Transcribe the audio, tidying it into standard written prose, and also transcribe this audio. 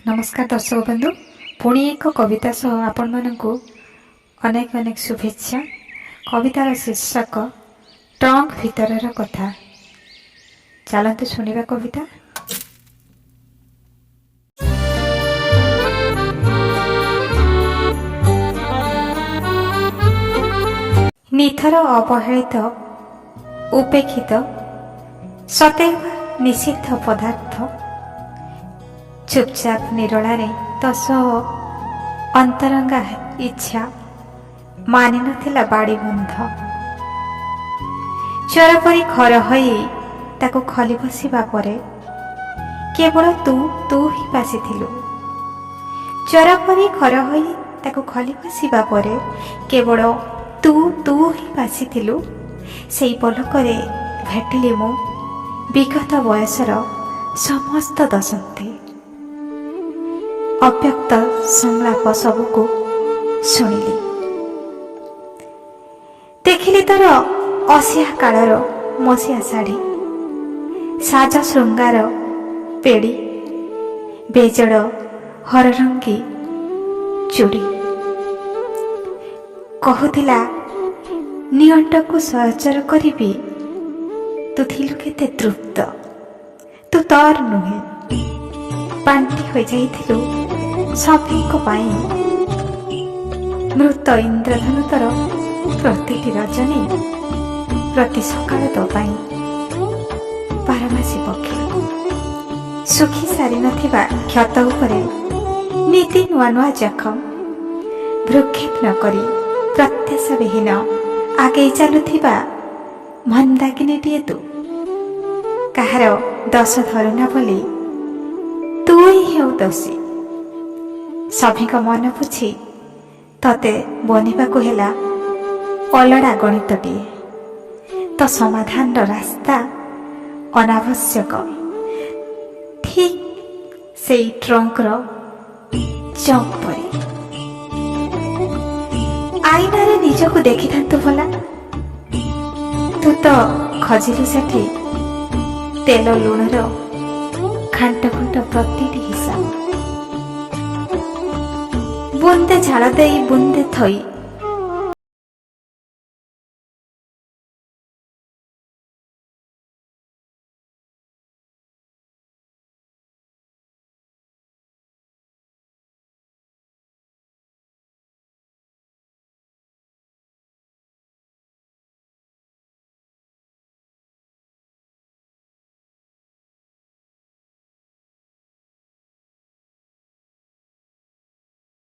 नमस्कार दर्शक बंधु पुणी एक कविता सह आपण मानकु अनेक अनेक शुभेच्छा। कवितार शीर्षक ट्रंक भितरर कथा। चलते शुणा कविता। निथर अवहेलित उपेक्षित सतैव निषिद्ध पदार्थ चुपचाप निरोलारे तो सह अंतरंगा इच्छा मानि नथिला बाड़ी बंध चोर परी खर होई ताको खली बसिबा परे केवल तू तू ही बासिथिलु। चोर परी खर होई ताको खली बसिबा परे केवल तू तू ही बासिथिलु। सेई पलकरे भेटिली मु विगत बयसर समस्त दशंती अव्यक्त संलाप सबको शुणिली। देखिली तोर असिया कालर मसिया शाढ़ी साज श्रृंगार पेड़ी बेजड़ हररंगी चूड़ी कहूला निअंट को सहचर करी तू थिलु केते तृप्त तू तोर नुहे बांटी हो जाइथिलु सभीको पाई मृत इंद्रधनु तर प्रतिटी रजनी प्रति सकाळ तो पाई पारमासी पक्षी सुखी सारी नथिबा क्षत उपरे नीति नुआ नुआ जखम भ्रुक्षेप न करी प्रत्याशा विहीन आगे चलुथिबा मंदाकिनीटिए तू कहार दश धरुना बोली तू ही हेउ दोषी सभी को मन बुझी तते बनिबाकु हेला अलड़ा गणितटिए तो समाधान रास्ता अनावश्यक ठीक से ट्रंकर चौक परी आईना रे निजको देखी थांतु भला तू तो खजिलु सेठी तेल लुणर खांट खुंट प्रतिटी हिसाब बुंदे झाड़ दे बुंदे थई